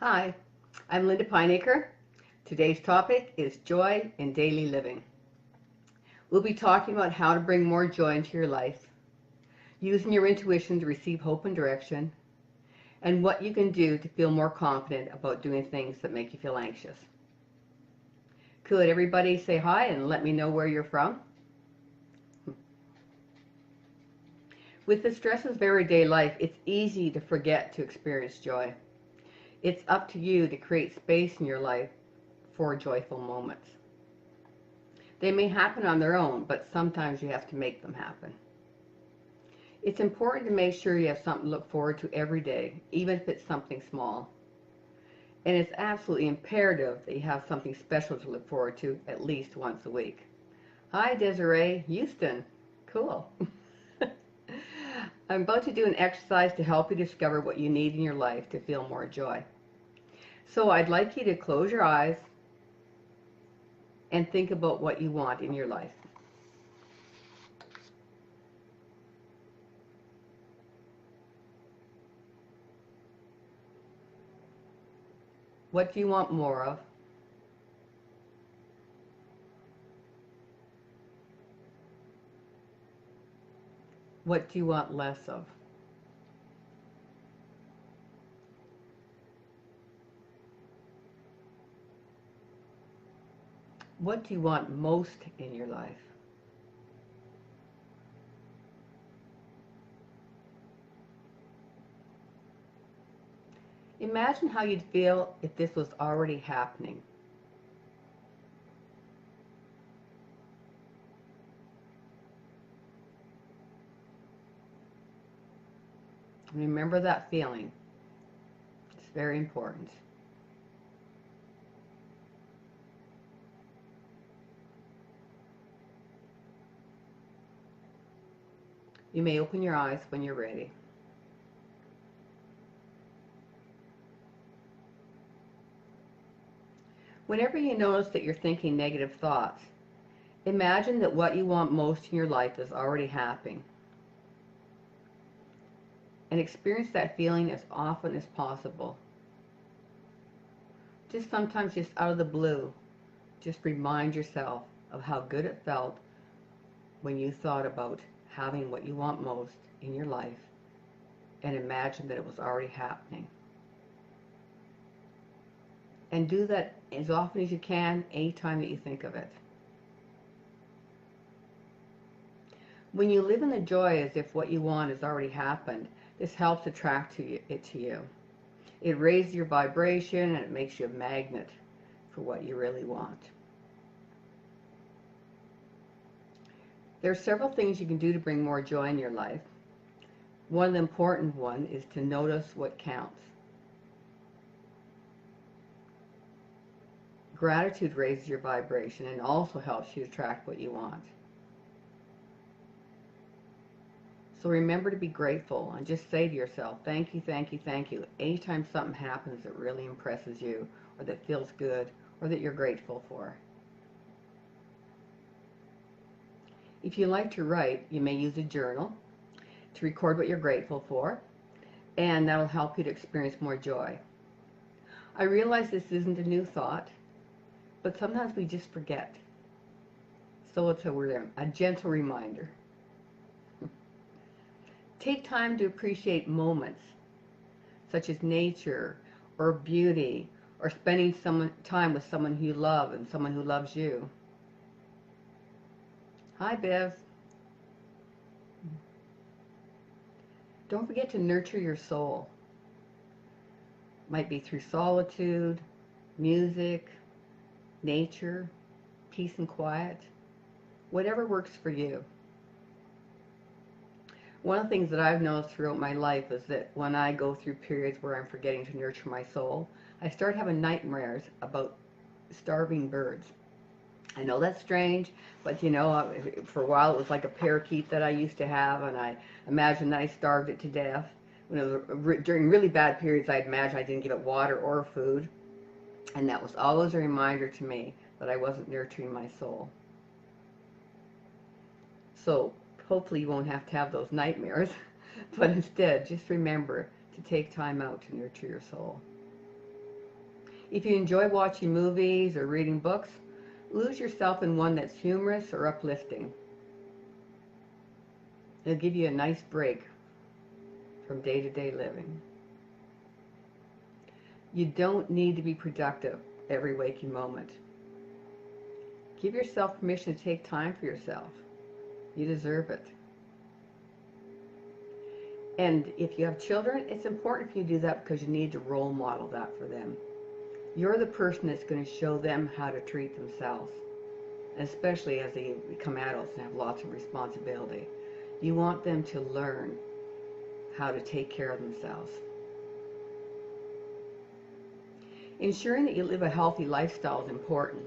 Hi, I'm Linda Pineacre. Today's topic is joy in daily living. We'll be talking about how to bring more joy into your life, using your intuition to receive hope and direction, and what you can do to feel more confident about doing things that make you feel anxious. Could everybody say hi and let me know where you're from? With the stresses of everyday life, it's easy to forget to experience joy. It's up to you to create space in your life for joyful moments. They may happen on their own, but sometimes you have to make them happen. It's important to make sure you have something to look forward to every day, even if it's something small. And it's absolutely imperative that you have something special to look forward to at least once a week. Hi, Desiree Houston. Cool. I'm about to do an exercise to help you discover what you need in your life to feel more joy. So I'd like you to close your eyes and think about what you want in your life. What do you want more of? What do you want less of? What do you want most in your life? Imagine how you'd feel if this was already happening. Remember that feeling. It's very important. You may open your eyes when you're ready. Whenever you notice that you're thinking negative thoughts, imagine that what you want most in your life is already happening. And experience that feeling as often as possible. Just sometimes, just out of the blue, just remind yourself of how good it felt when you thought about having what you want most in your life and imagine that it was already happening. And do that as often as you can, anytime that you think of it. When you live in the joy as if what you want has already happened, this helps attract it to you. It raises your vibration and it makes you a magnet for what you really want. There are several things you can do to bring more joy in your life. One of the important ones is to notice what counts. Gratitude raises your vibration and also helps you attract what you want. So remember to be grateful and just say to yourself, thank you, thank you, thank you, anytime something happens that really impresses you or that feels good or that you're grateful for. If you like to write, you may use a journal to record what you're grateful for, and that'll help you to experience more joy. I realize this isn't a new thought, but sometimes we just forget. So it's a gentle reminder. Take time to appreciate moments such as nature or beauty or spending time with someone who you love and someone who loves you. Hi, Bev. Don't forget to nurture your soul. Might be through solitude, music, nature, peace and quiet, whatever works for you. One of the things that I've noticed throughout my life is that when I go through periods where I'm forgetting to nurture my soul, I start having nightmares about starving birds. I know that's strange, but for a while it was like a parakeet that I used to have, and I imagined that I starved it to death. During really bad periods, I'd imagine I didn't give it water or food, and that was always a reminder to me that I wasn't nurturing my soul. So hopefully you won't have to have those nightmares, but instead just remember to take time out to nurture your soul. If you enjoy watching movies or reading books, lose yourself in one that's humorous or uplifting. It'll give you a nice break from day-to-day living. You don't need to be productive every waking moment. Give yourself permission to take time for yourself. You deserve it. And if you have children, it's important for you to do that because you need to role model that for them. You're the person that's going to show them how to treat themselves, especially as they become adults and have lots of responsibility. You want them to learn how to take care of themselves. Ensuring that you live a healthy lifestyle is important,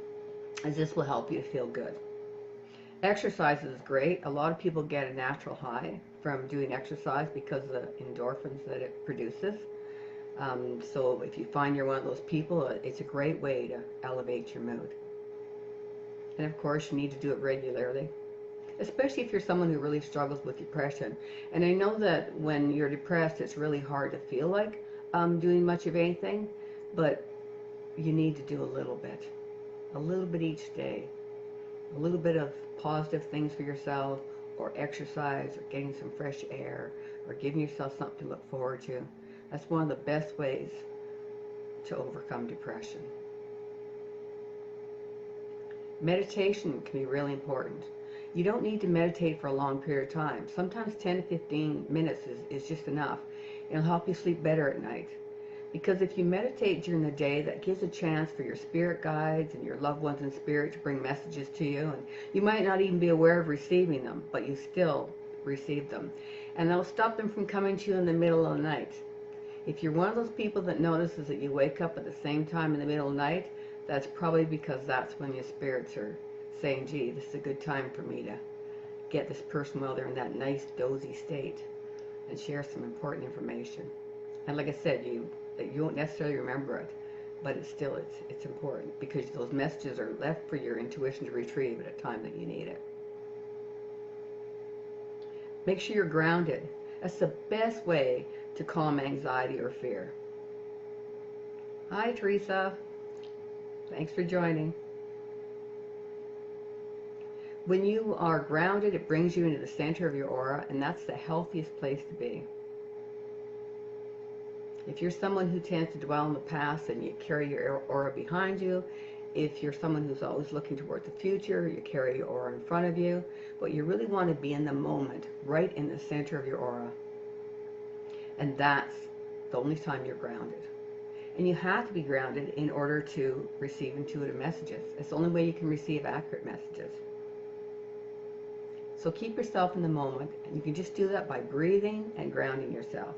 as this will help you to feel good. Exercise is great. A lot of people get a natural high from doing exercise because of the endorphins that it produces. So if you find you're one of those people, it's a great way to elevate your mood. And of course, you need to do it regularly, especially if you're someone who really struggles with depression. And I know that when you're depressed, it's really hard to feel like doing much of anything, but you need to do a little bit each day, a little bit of positive things for yourself, or exercise, or getting some fresh air, or giving yourself something to look forward to. That's one of the best ways to overcome depression. Meditation can be really important. You don't need to meditate for a long period of time. Sometimes 10 to 15 minutes is just enough. It'll help you sleep better at night. Because if you meditate during the day, that gives a chance for your spirit guides and your loved ones in spirit to bring messages to you. And you might not even be aware of receiving them, but you still receive them. And they'll stop them from coming to you in the middle of the night. If you're one of those people that notices that you wake up at the same time in the middle of the night, that's probably because that's when your spirits are saying, gee, this is a good time for me to get this person while they're in that nice dozy state and share some important information. And like I said, you won't necessarily remember it, but it's important because those messages are left for your intuition to retrieve at a time that you need it. Make sure you're grounded. That's the best way to calm anxiety or fear. Hi, Teresa. Thanks for joining. When you are grounded, it brings you into the center of your aura, and that's the healthiest place to be. If you're someone who tends to dwell in the past and you carry your aura behind you, if you're someone who's always looking toward the future, you carry your aura in front of you, but you really want to be in the moment, right in the center of your aura. And that's the only time you're grounded. And you have to be grounded in order to receive intuitive messages. It's the only way you can receive accurate messages. So keep yourself in the moment, and you can just do that by breathing and grounding yourself.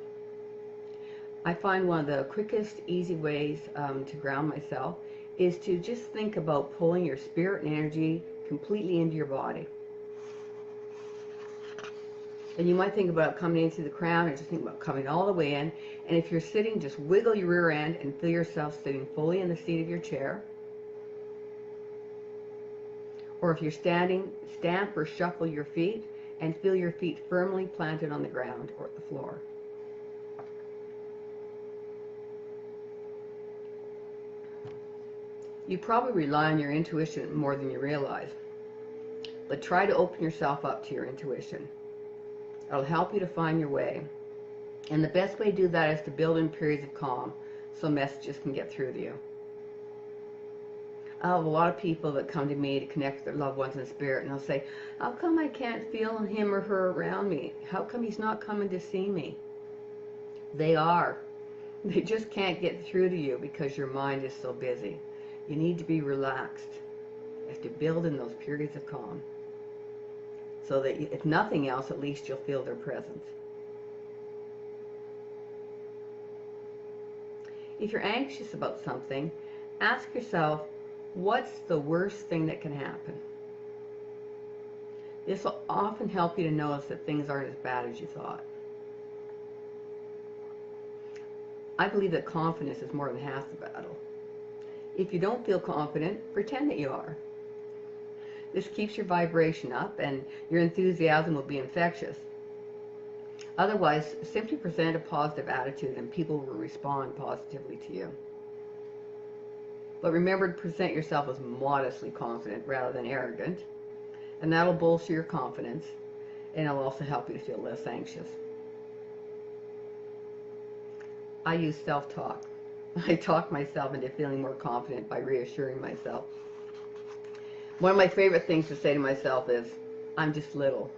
I find one of the quickest, easy ways to ground myself is to just think about pulling your spirit and energy completely into your body. And you might think about coming in through the crown, or just think about coming all the way in. And if you're sitting, just wiggle your rear end and feel yourself sitting fully in the seat of your chair. Or if you're standing, stamp or shuffle your feet and feel your feet firmly planted on the ground or the floor. You probably rely on your intuition more than you realize, but try to open yourself up to your intuition. It'll help you to find your way. And the best way to do that is to build in periods of calm so messages can get through to you. I have a lot of people that come to me to connect with their loved ones in spirit, and they'll say, how come I can't feel him or her around me? How come he's not coming to see me? They are. They just can't get through to you because your mind is so busy. You need to be relaxed. You have to build in those periods of calm so that if nothing else, at least you'll feel their presence. If you're anxious about something, ask yourself, what's the worst thing that can happen? This will often help you to notice that things aren't as bad as you thought. I believe that confidence is more than half the battle. If you don't feel confident, pretend that you are. This keeps your vibration up and your enthusiasm will be infectious. Otherwise, simply present a positive attitude and people will respond positively to you. But remember to present yourself as modestly confident rather than arrogant, and that'll bolster your confidence, and it'll also help you to feel less anxious. I use self-talk. I talk myself into feeling more confident by reassuring myself. One of my favorite things to say to myself is, I'm just little.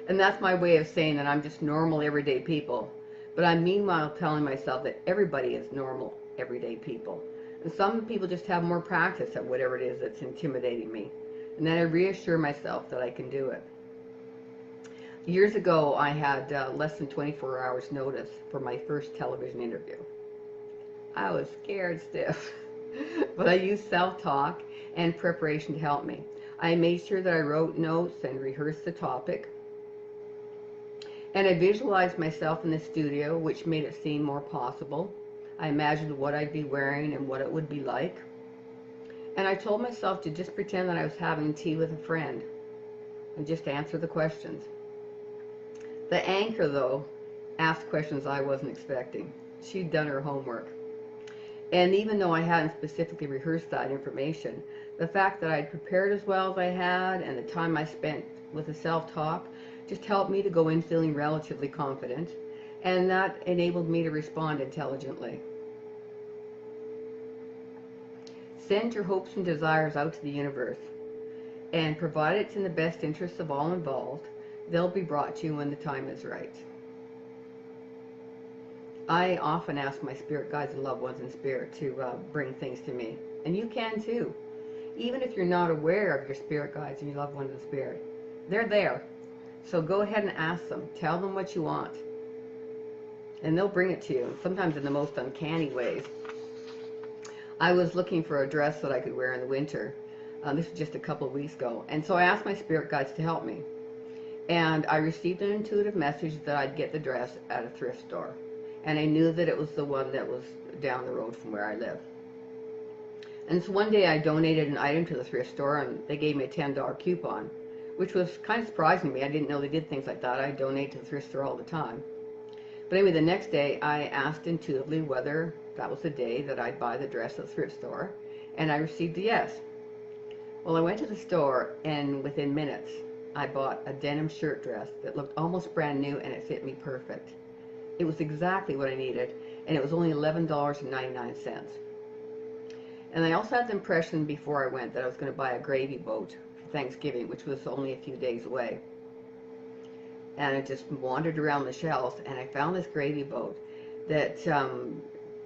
And that's my way of saying that I'm just normal, everyday people. But I'm meanwhile telling myself that everybody is normal, everyday people. And some people just have more practice at whatever it is that's intimidating me. And then I reassure myself that I can do it. Years ago, I had less than 24 hours notice for my first television interview. I was scared stiff, but I used self-talk and preparation to help me. I made sure that I wrote notes and rehearsed the topic. And I visualized myself in the studio, which made it seem more possible. I imagined what I'd be wearing and what it would be like. And I told myself to just pretend that I was having tea with a friend and just answer the questions. The anchor, though, asked questions I wasn't expecting. She'd done her homework. And even though I hadn't specifically rehearsed that information, the fact that I'd prepared as well as I had and the time I spent with the self-talk just helped me to go in feeling relatively confident, and that enabled me to respond intelligently. Send your hopes and desires out to the universe, and provided it's in the best interests of all involved, they'll be brought to you when the time is right. I often ask my spirit guides and loved ones in spirit to bring things to me, and you can too. Even if you're not aware of your spirit guides and your loved ones in spirit, they're there. So go ahead and ask them. Tell them what you want, and they'll bring it to you, sometimes in the most uncanny ways. I was looking for a dress that I could wear in the winter. This was just a couple of weeks ago, and so I asked my spirit guides to help me. And I received an intuitive message that I'd get the dress at a thrift store. And I knew that it was the one that was down the road from where I live. And so one day I donated an item to the thrift store, and they gave me a $10 coupon, which was kind of surprising to me. I didn't know they did things like that. I donate to the thrift store all the time. But anyway, the next day I asked intuitively whether that was the day that I'd buy the dress at the thrift store, and I received a yes. Well, I went to the store, and within minutes I bought a denim shirt dress that looked almost brand new, and it fit me perfect. It was exactly what I needed, and it was only $11.99. And I also had the impression before I went that I was going to buy a gravy boat for Thanksgiving, which was only a few days away. And I just wandered around the shelves, and I found this gravy boat that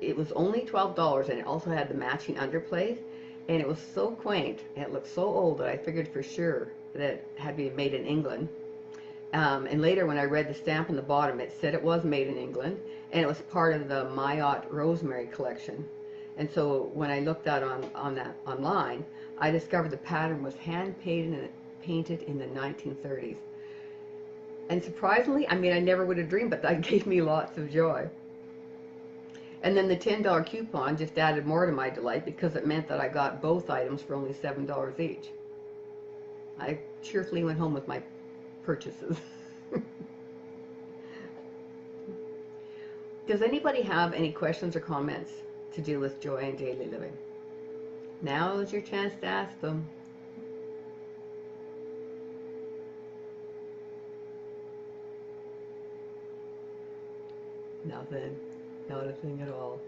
it was only $12, and it also had the matching underplate, and it was so quaint, and it looked so old that I figured for sure that it had been made in England. And later when I read the stamp on the bottom, it said it was made in England, and it was part of the Mayotte Rosemary collection. And so when I looked that online, I discovered the pattern was hand-painted in the 1930s. And surprisingly, I mean, I never would have dreamed, but that gave me lots of joy. And then the $10 coupon just added more to my delight, because it meant that I got both items for only $7 each. I cheerfully went home with my purchases. Does anybody have any questions or comments to do with joy in daily living? Now is your chance to ask them. Nothing. Not a thing at all.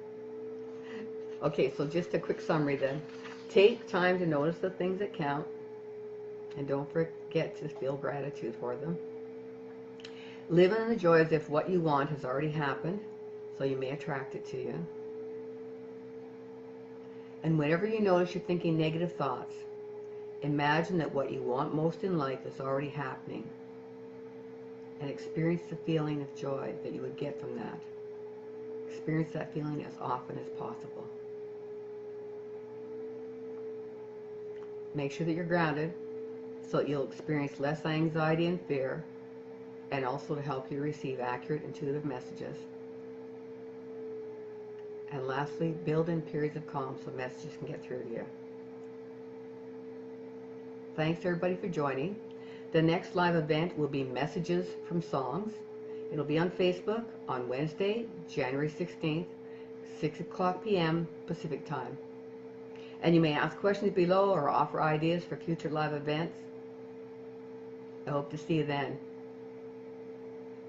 Okay, so just a quick summary then. Take time to notice the things that count, and don't forget to feel gratitude for them. Live in the joy as if what you want has already happened, so you may attract it to you. And whenever you notice you're thinking negative thoughts, imagine that what you want most in life is already happening, and experience the feeling of joy that you would get from that. Experience that feeling as often as possible. Make sure that you're grounded, so that you'll experience less anxiety and fear, and also to help you receive accurate intuitive messages. And lastly, build in periods of calm so messages can get through to you. Thanks everybody for joining. The next live event will be Messages from Songs. It'll be on Facebook on Wednesday, January 16th, 6 o'clock p.m. Pacific Time. And you may ask questions below or offer ideas for future live events. I hope to see you then.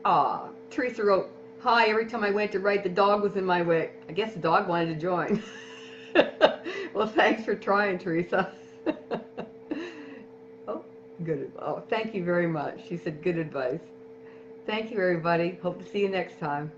Aw, Teresa wrote, "Hi, every time I went to write, the dog was in my way." I guess the dog wanted to join. Well, thanks for trying, Teresa. Oh, good. Oh, thank you very much. She said good advice. Thank you, everybody. Hope to see you next time.